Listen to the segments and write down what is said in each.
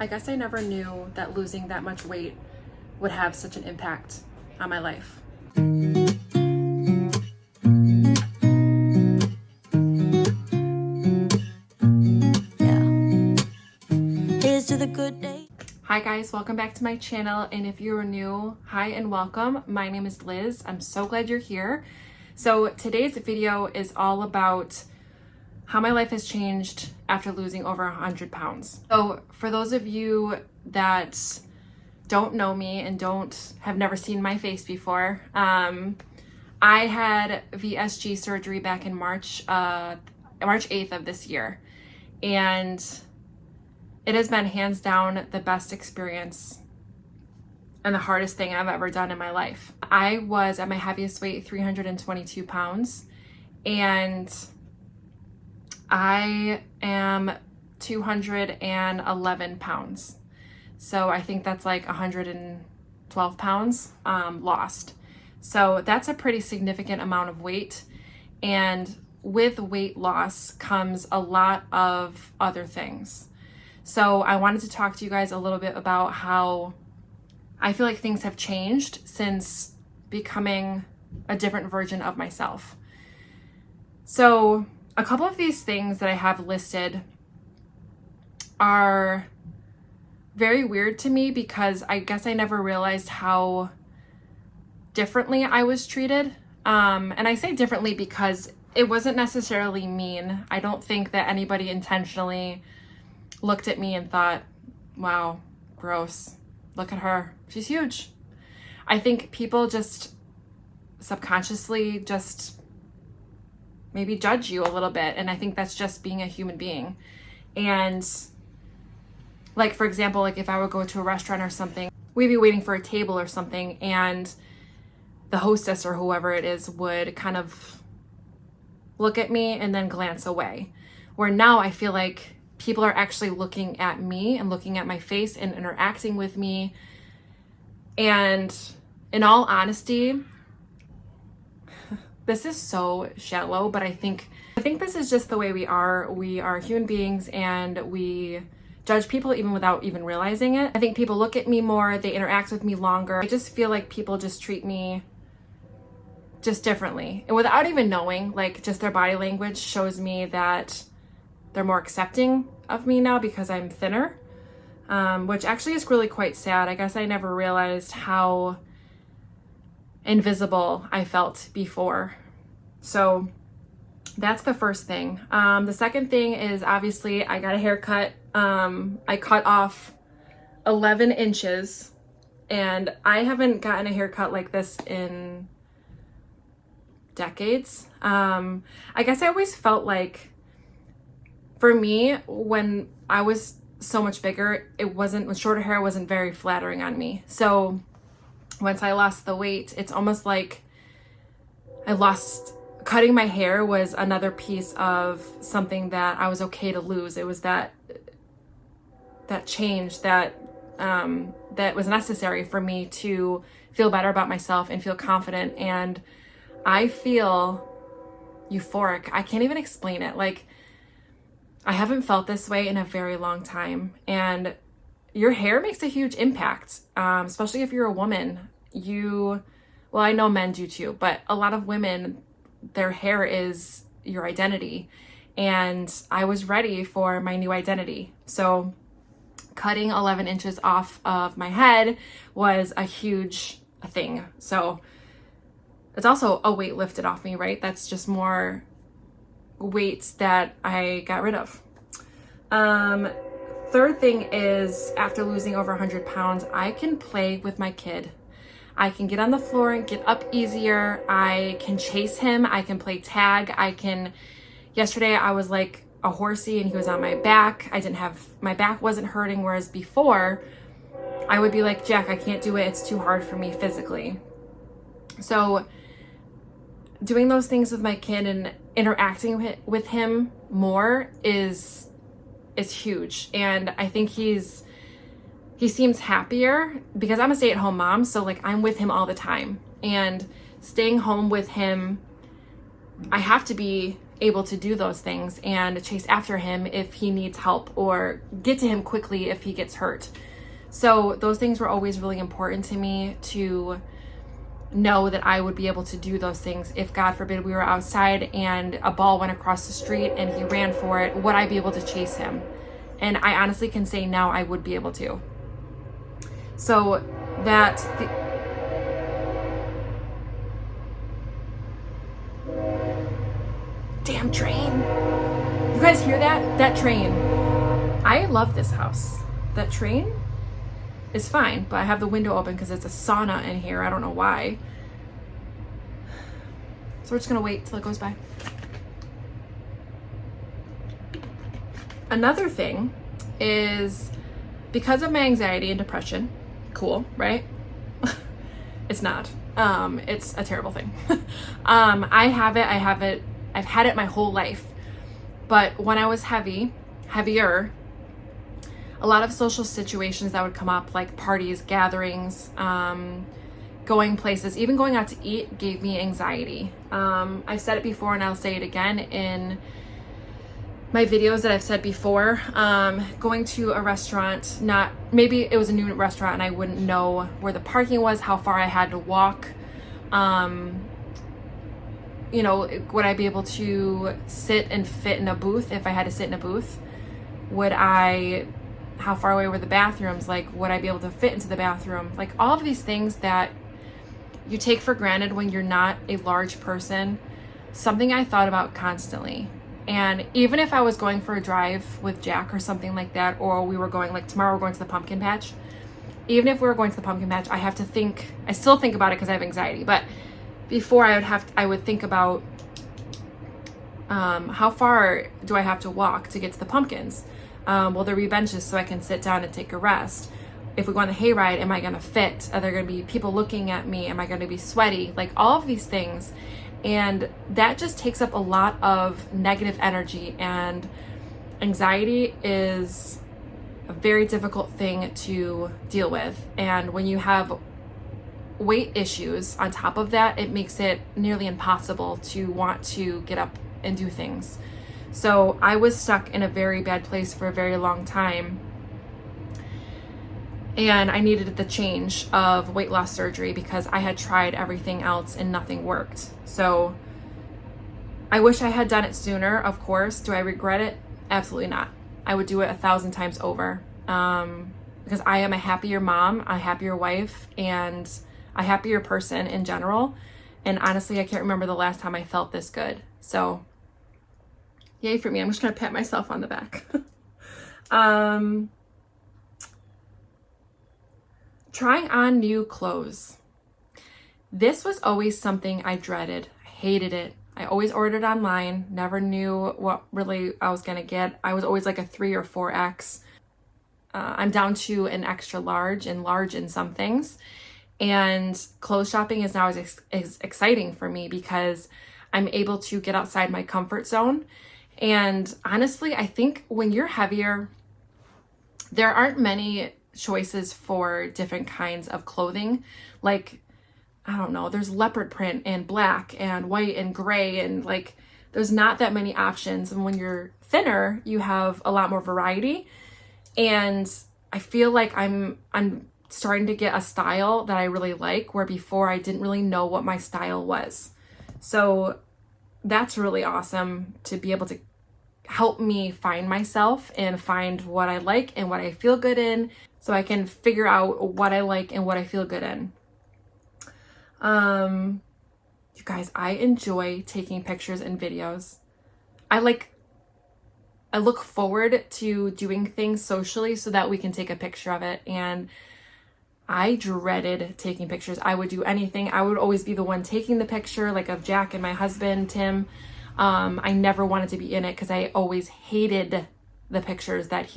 I guess I never knew that losing that much weight would have such an impact on my life. Here's to the good day. Hi guys, welcome back to my channel, and if you're new, hi and welcome. My name is Liz. I'm so glad you're here. So today's video is all about how my life has changed after losing over 100 pounds. So for those of you that don't know me and have never seen my face before, I had VSG surgery back in March 8th of this year, and it has been hands down the best experience and the hardest thing I've ever done in my life. I was at my heaviest weight, 322 pounds, and I am 211 pounds. So I think that's like 112 pounds lost. So that's a pretty significant amount of weight. And with weight loss comes a lot of other things. So I wanted to talk to you guys a little bit about how I feel like things have changed since becoming a different version of myself. So a couple of these things that I have listed are very weird to me because I guess I never realized how differently I was treated. And I say differently because it wasn't necessarily mean. I don't think that anybody intentionally looked at me and thought, wow, gross, look at her, she's huge. I think people just subconsciously just maybe judge you a little bit, and I think that's just being a human being. And like, for example, like if I would go to a restaurant or something, we'd be waiting for a table or something, and the hostess or whoever it is would kind of look at me and then glance away. Where now I feel like people are actually looking at me and looking at my face and interacting with me. And in all honesty, this is so shallow, but I think this is just the way we are. We are human beings and we judge people even without even realizing it. I think people look at me more, they interact with me longer. I just feel like people just treat me just differently. And without even knowing, like just their body language shows me that they're more accepting of me now because I'm thinner, which actually is really quite sad. I guess I never realized how invisible I felt before. So that's the first thing. The second thing is obviously I got a haircut. I cut off 11 inches, and I haven't gotten a haircut like this in decades. I guess I always felt like, for me, when I was so much bigger, with shorter hair, wasn't very flattering on me. So once I lost the weight, it's almost like cutting my hair was another piece of something that I was okay to lose. It was that change that was necessary for me to feel better about myself and feel confident. And I feel euphoric. I can't even explain it. Like, I haven't felt this way in a very long time. And your hair makes a huge impact, especially if you're a woman. Well, I know men do too, but a lot of women, their hair is your identity. And I was ready for my new identity. So cutting 11 inches off of my head was a huge thing. So it's also a weight lifted off me, right? That's just more weight that I got rid of. Third thing is, after losing over 100 pounds, I can play with my kid. I can get on the floor and get up easier. I can chase him. I can play tag. Yesterday I was like a horsey and he was on my back. My back wasn't hurting, whereas before I would be like, Jack, I can't do it. It's too hard for me physically. So doing those things with my kid and interacting with him more is huge. And I think he seems happier because I'm a stay-at-home mom. So like I'm with him all the time, and staying home with him, I have to be able to do those things and chase after him if he needs help, or get to him quickly if he gets hurt. So those things were always really important to me, to know that I would be able to do those things. If God forbid we were outside and a ball went across the street and he ran for it, would I be able to chase him? And I honestly can say now I would be able to. So damn train. You guys hear that? That train. I love this house. That train is fine, but I have the window open because it's a sauna in here. I don't know why. So we're just gonna wait till it goes by. Another thing is, because of my anxiety and depression, cool, right? It's not. It's a terrible thing. I've had it my whole life. But when I was heavier, a lot of social situations that would come up, like parties, gatherings, going places, even going out to eat, gave me anxiety. I've said it before and I'll say it again in my videos that I've said before. Going to a restaurant, maybe it was a new restaurant and I wouldn't know where the parking was, how far I had to walk. Would I be able to sit and fit in a booth if I had to sit in a booth? How far away were the bathrooms? Like, would I be able to fit into the bathroom? Like, all of these things that you take for granted when you're not a large person, something I thought about constantly. And even if I was going for a drive with Jack or something like that, or we were going, like tomorrow we're going to the pumpkin patch. Even if we were going to the pumpkin patch, I still think about it because I have anxiety, but before I would think about how far do I have to walk to get to the pumpkins? Will there be benches so I can sit down and take a rest? If we go on the hayride, am I going to fit? Are there going to be people looking at me? Am I going to be sweaty? Like, all of these things. And that just takes up a lot of negative energy, and anxiety is a very difficult thing to deal with. And when you have weight issues on top of that, it makes it nearly impossible to want to get up and do things. So I was stuck in a very bad place for a very long time, and I needed the change of weight loss surgery because I had tried everything else and nothing worked. So I wish I had done it sooner, of course. Do I regret it? Absolutely not. I would do it 1,000 times over, because I am a happier mom, a happier wife, and a happier person in general. And honestly, I can't remember the last time I felt this good. So yay for me. I'm just gonna pat myself on the back. Trying on new clothes. This was always something I dreaded. I hated it. I always ordered online, never knew what really I was gonna get. I was always like a 3 or 4X. I'm down to an extra large and large in some things. And clothes shopping is now as exciting for me because I'm able to get outside my comfort zone. And honestly, I think when you're heavier, there aren't many choices for different kinds of clothing. Like, I don't know, there's leopard print and black and white and gray, and like, there's not that many options. And when you're thinner, you have a lot more variety. And I feel like I'm starting to get a style that I really like, where before I didn't really know what my style was. So that's really awesome to be able to help me find myself and find what I like and what I feel good in, so I can figure out what I like and what I feel good in. You guys, I enjoy taking pictures and videos. I look forward to doing things socially so that we can take a picture of it. And I dreaded taking pictures. I would do anything. I would always be the one taking the picture, like of Jack and my husband, Tim. I never wanted to be in it because I always hated the pictures that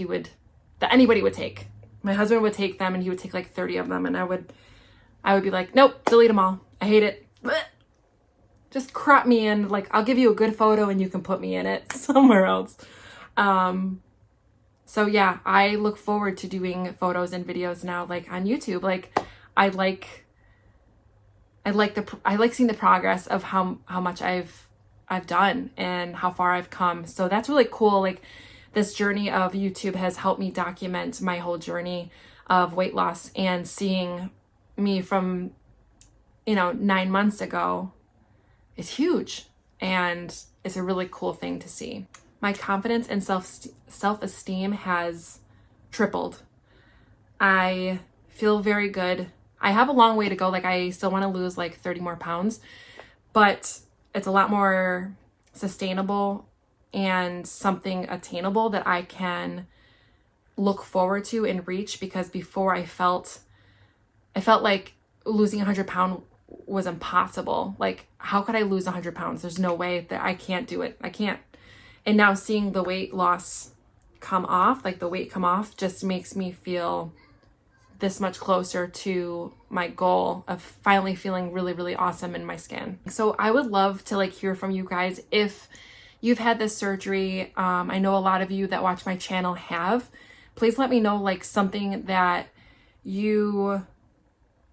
anybody would take. My husband would take them and he would take like 30 of them, and I would be like, nope, delete them all. I hate it. Blech. Just crop me in. Like, I'll give you a good photo and you can put me in it somewhere else. So yeah, I look forward to doing photos and videos now, like on YouTube. Like, I like seeing the progress of how much I've I've done and how far I've come. So that's really cool. Like, this journey of YouTube has helped me document my whole journey of weight loss, and seeing me from, 9 months ago is huge. And it's a really cool thing to see. My confidence and self-esteem has tripled. I feel very good. I have a long way to go. Like, I still want to lose like 30 more pounds, but it's a lot more sustainable and something attainable that I can look forward to and reach, because before I felt like losing 100 pounds was impossible. Like, how could I lose 100 pounds? There's no way that I can't do it. I can't. And now seeing the weight loss come off, like the weight come off, just makes me feel this much closer to my goal of finally feeling really, really awesome in my skin. So I would love to like hear from you guys if you've had this surgery. I know a lot of you that watch my channel have. Please let me know like something that you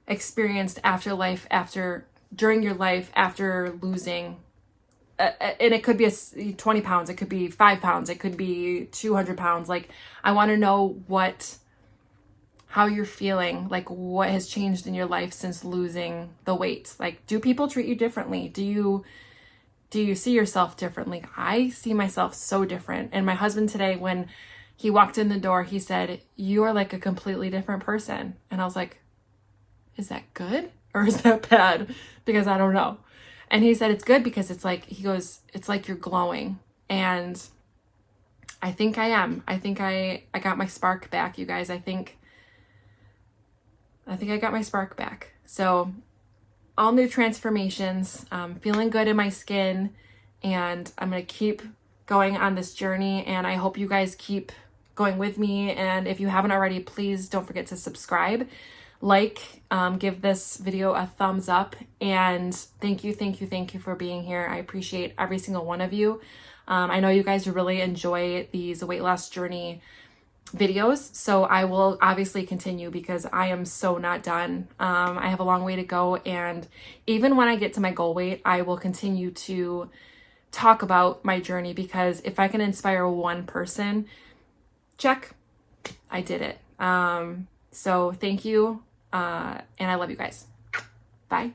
experienced during your life after losing. And it could be 20 pounds, it could be 5 pounds, it could be 200 pounds. Like, I want to know how you're feeling, like what has changed in your life since losing the weight. Like, do people treat you differently? Do you see yourself differently? I see myself so different. And my husband today, when he walked in the door, he said, "You are like a completely different person." And I was like, is that good or is that bad? Because I don't know. And he said, it's good because it's like, he goes, it's like you're glowing. And I think I am. I think I got my spark back, you guys. I think I got my spark back. So all new transformations, feeling good in my skin, and I'm going to keep going on this journey, and I hope you guys keep going with me. And if you haven't already, please don't forget to subscribe, give this video a thumbs up, and thank you for being here. I appreciate every single one of you. I know you guys really enjoy these weight loss journey videos, so I will obviously continue because I am so not done. I have a long way to go, and even when I get to my goal weight, I will continue to talk about my journey, because if I can inspire one person, check, I did it. So thank you, and I love you guys. Bye.